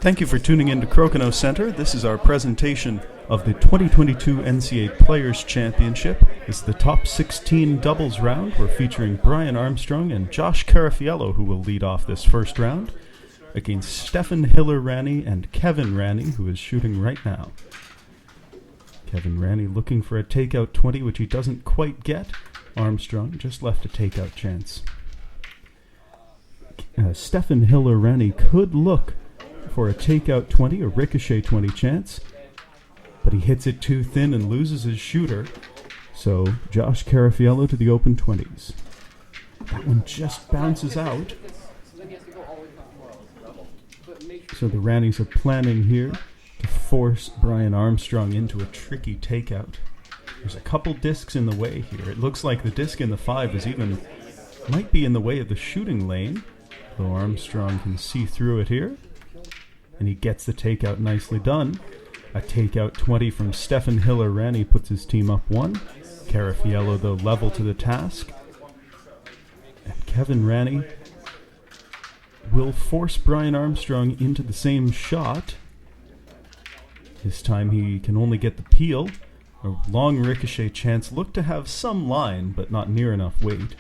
Thank you for tuning in to Crokinole Center. This is our presentation of the 2022 NCA Players Championship. It's the top 16 doubles round. We're featuring Brian Armstrong and Josh Carafiello, who will lead off this first round, against Stefan Hiller-Ranney and Kevin Ranney, who is shooting right now. Kevin Ranney looking for a takeout 20, which he doesn't quite get. Armstrong just left a takeout chance. Stefan Hiller-Ranney could look for a takeout 20, a ricochet 20 chance, but he hits it too thin and loses his shooter. So Josh Carafiello to the open 20s. That one just bounces out. So the Rannies are planning here to force Brian Armstrong into a tricky takeout. There's a couple discs in the way here. It looks like the disc in the 5 is might be in the way of the shooting lane, though Armstrong can see through it here. And he gets the takeout nicely done. A takeout 20 from Stefan Hiller-Ranney puts his team up 1. Carafiello, though, level to the task. And Kevin Ranney will force Brian Armstrong into the same shot. This time he can only get the peel. A long ricochet chance. Looked to have some line, but not near enough weight.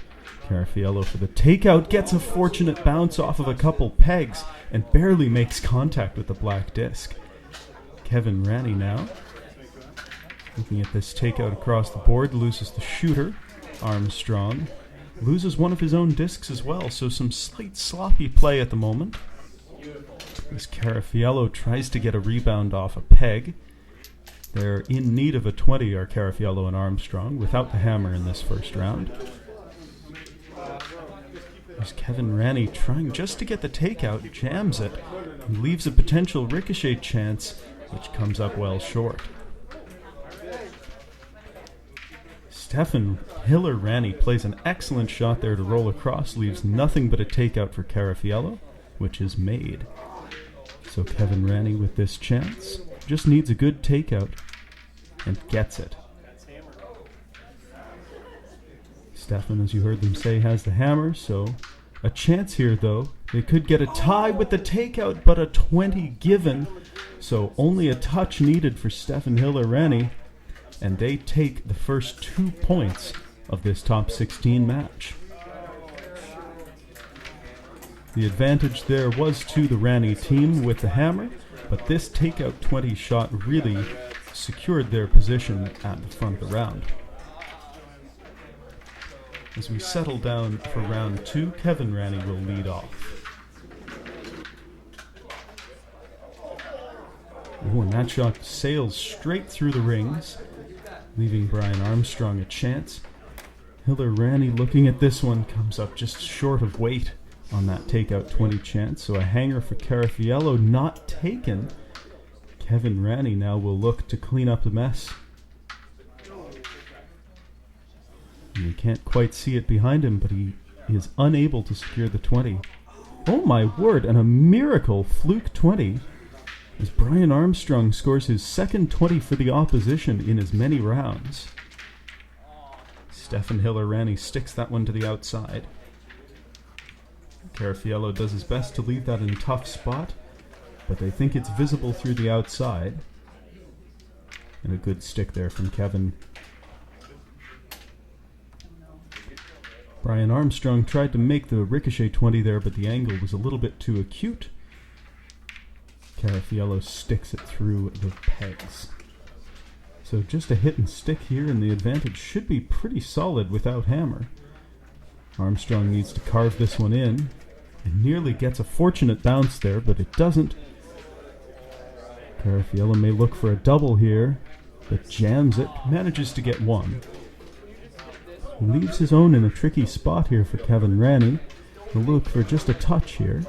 Carrafiello for the takeout, gets a fortunate bounce off of a couple pegs and barely makes contact with the black disc. Kevin Ranney now, looking at this takeout across the board, loses the shooter. Armstrong loses one of his own discs as well, so some slight sloppy play at the moment. As Carafiello tries to get a rebound off a peg. They're in need of a 20, are Carafiello and Armstrong, without the hammer in this first round. There's Kevin Ranney trying just to get the takeout, jams it, and leaves a potential ricochet chance, which comes up well short. Stefan Hiller-Ranney plays an excellent shot there to roll across, leaves nothing but a takeout for Carafiello, which is made. So Kevin Ranney with this chance just needs a good takeout and gets it. Stefan, as you heard them say, has the hammer, so a chance here, though. They could get a tie with the takeout, but a 20 given, so only a touch needed for Stefan Hiller-Ranney, and they take the first 2 points of this top 16 match. The advantage there was to the Ranney team with the hammer, but this takeout 20 shot really secured their position at the front of the round. As we settle down for round 2, Kevin Ranney will lead off. Oh, and that shot sails straight through the rings, leaving Brian Armstrong a chance. Hiller-Ranney, looking at this one, comes up just short of weight on that takeout 20 chance, so a hanger for Carafiello not taken. Kevin Ranney now will look to clean up the mess. You can't quite see it behind him, but he is unable to secure the 20. Oh my word, and a miracle fluke 20 as Brian Armstrong scores his second 20 for the opposition in as many rounds. Stefan Hiller-Ranney sticks that one to the outside. Carafiello does his best to leave that in a tough spot, but they think it's visible through the outside. And a good stick there from Kevin. Brian Armstrong tried to make the ricochet 20 there, but the angle was a little bit too acute. Carafiello sticks it through the pegs. So just a hit and stick here, and the advantage should be pretty solid without hammer. Armstrong needs to carve this one in, and nearly gets a fortunate bounce there, but it doesn't. Carafiello may look for a double here, but jams it, manages to get one. Leaves his own in a tricky spot here for Kevin Ranney. He'll look for just a touch here.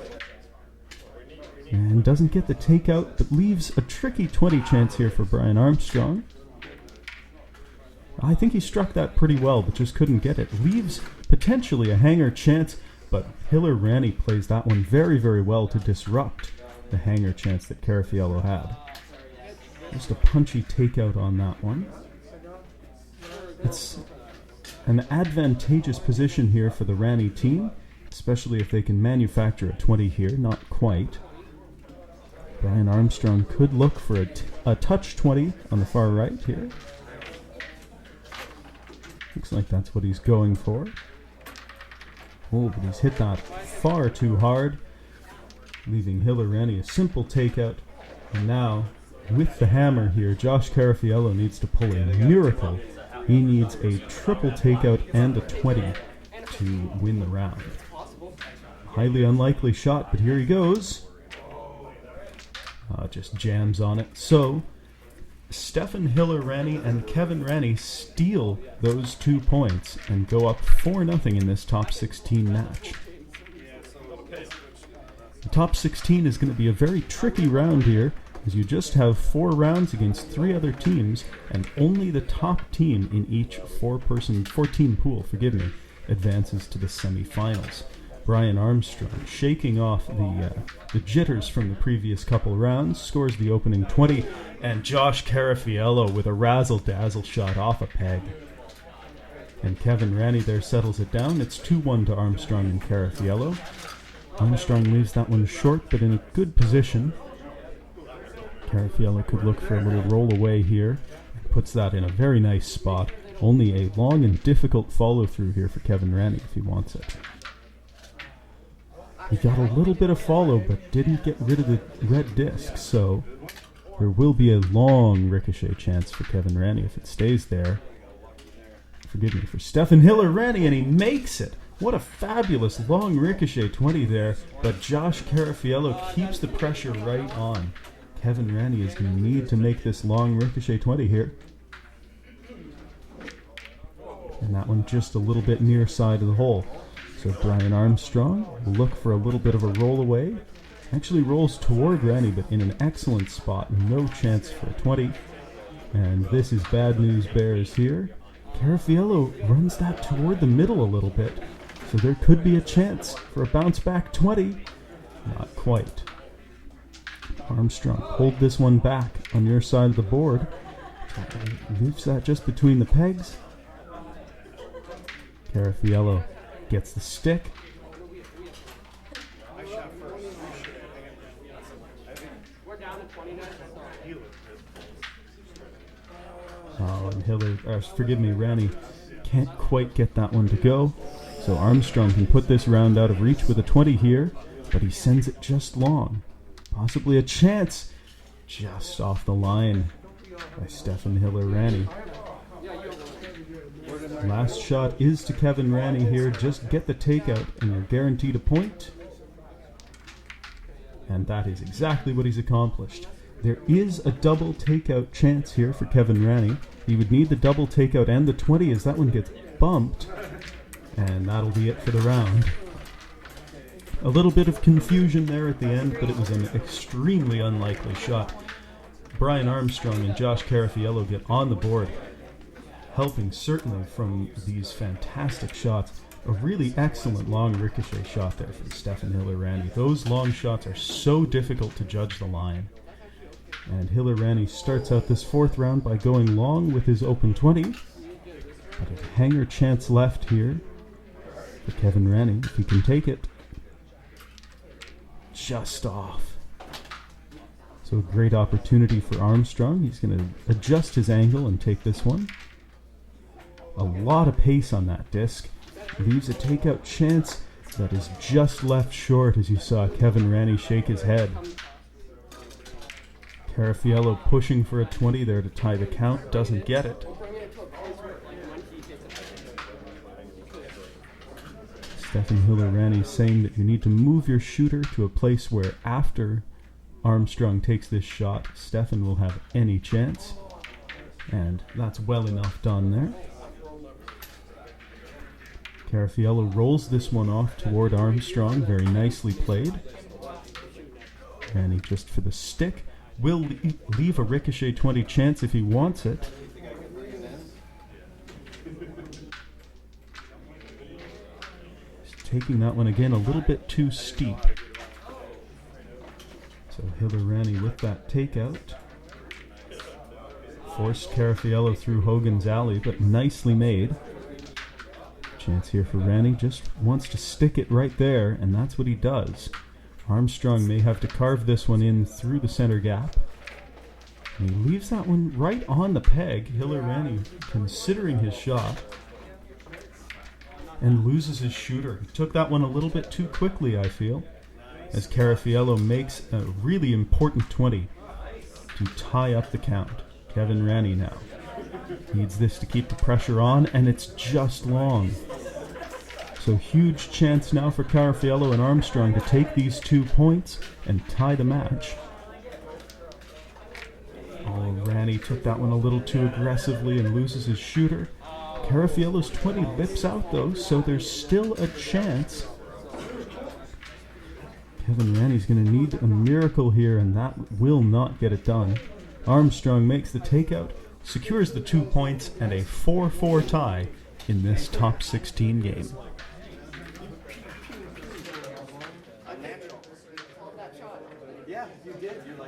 And doesn't get the takeout, but leaves a tricky 20 chance here for Brian Armstrong. I think he struck that pretty well, but just couldn't get it. Leaves potentially a hanger chance, but Hiller-Ranney plays that one very, very well to disrupt the hanger chance that Carafiello had. Just a punchy takeout on that one. It's an advantageous position here for the Ranney team. especially if they can manufacture a 20 here. Not quite. Brian Armstrong could look for a touch 20 on the far right here. Looks like that's what he's going for. Oh, but he's hit that far too hard, leaving Hiller-Ranney a simple takeout. And now, with the hammer here, Josh Carafiello needs to pull a miracle. He needs a triple takeout and a 20 to win the round. Highly unlikely shot, but here he goes. Just jams on it. So, Stefan Hiller-Ranney and Kevin Ranney steal those 2 points and go up 4-0 in this top 16 match. The top 16 is going to be a very tricky round here, as you just have 4 rounds against 3 other teams, and only the top team in each 4-team pool, advances to the semifinals. Brian Armstrong, shaking off the jitters from the previous couple rounds, scores the opening 20, and Josh Carafiello with a razzle-dazzle shot off a peg. And Kevin Ranney there settles it down. It's 2-1 to Armstrong and Carafiello. Armstrong leaves that one short, but in a good position. Carafiello could look for a little roll away here, and puts that in a very nice spot. Only a long and difficult follow-through here for Kevin Ranney if he wants it. He got a little bit of follow, but didn't get rid of the red disc, so there will be a long ricochet chance for Kevin Ranney if it stays there. For Stefan Hiller-Ranney, and he makes it! What a fabulous long ricochet 20 there, but Josh Carafiello keeps the pressure right on. Kevin Ranney is going to need to make this long ricochet 20 here. And that one just a little bit near side of the hole. So Brian Armstrong will look for a little bit of a roll away. Actually rolls toward Ranney, but in an excellent spot. No chance for a 20. And this is bad news bears here. Carafiello runs that toward the middle a little bit. So there could be a chance for a bounce back 20. Not quite. Armstrong hold this one back on your side of the board. Leaves that just between the pegs. Carafiello gets the stick. Oh, and Ranney can't quite get that one to go. So Armstrong can put this round out of reach with a 20 here, but he sends it just long. Possibly a chance. Just off the line by Stefan Hiller-Ranney. Last shot is to Kevin Ranney here. Just get the takeout and you're guaranteed a point. And that is exactly what he's accomplished. There is a double takeout chance here for Kevin Ranney. He would need the double takeout and the 20 as that one gets bumped. And that'll be it for the round. A little bit of confusion there at the end, but it was an extremely unlikely shot. Brian Armstrong and Josh Carafiello get on the board, helping certainly from these fantastic shots. A really excellent long ricochet shot there from Stefan Hiller-Ranney. Those long shots are so difficult to judge the line. And Hiller-Ranney starts out this 4th round by going long with his open 20. But a hanger chance left here for Kevin Ranney, if he can take it. Just off. So a great opportunity for Armstrong. He's going to adjust his angle and take this one. A lot of pace on that disc. Leaves a takeout chance that is just left short as you saw Kevin Ranney shake his head. Carafiello pushing for a 20 there to tie the count. Doesn't get it. Stefan Hiller-Ranney saying that you need to move your shooter to a place where after Armstrong takes this shot, Stefan will have any chance. And that's well enough done there. Carafiello rolls this one off toward Armstrong. Very nicely played. Ranney just for the stick. Will leave a ricochet 20 chance if he wants it. Taking that one again a little bit too steep. So Hiller-Ranney with that takeout. Forced Carafiello through Hogan's alley, but nicely made. Chance here for Ranney, just wants to stick it right there, and that's what he does. Armstrong may have to carve this one in through the center gap. And he leaves that one right on the peg. Hiller-Ranney considering his shot and loses his shooter. He took that one a little bit too quickly, I feel, as Carafiello makes a really important 20 to tie up the count. Kevin Ranney now needs this to keep the pressure on, and it's just long. So huge chance now for Carrafiello and Armstrong to take these 2 points and tie the match. Oh, Ranney took that one a little too aggressively and loses his shooter. Carafiello's 20 bips out though, so there's still a chance. Kevin Ranney's going to need a miracle here, and that will not get it done. Armstrong makes the takeout, secures the 2 points, and a 4-4 tie in this top 16 game. Yeah, you did. You're like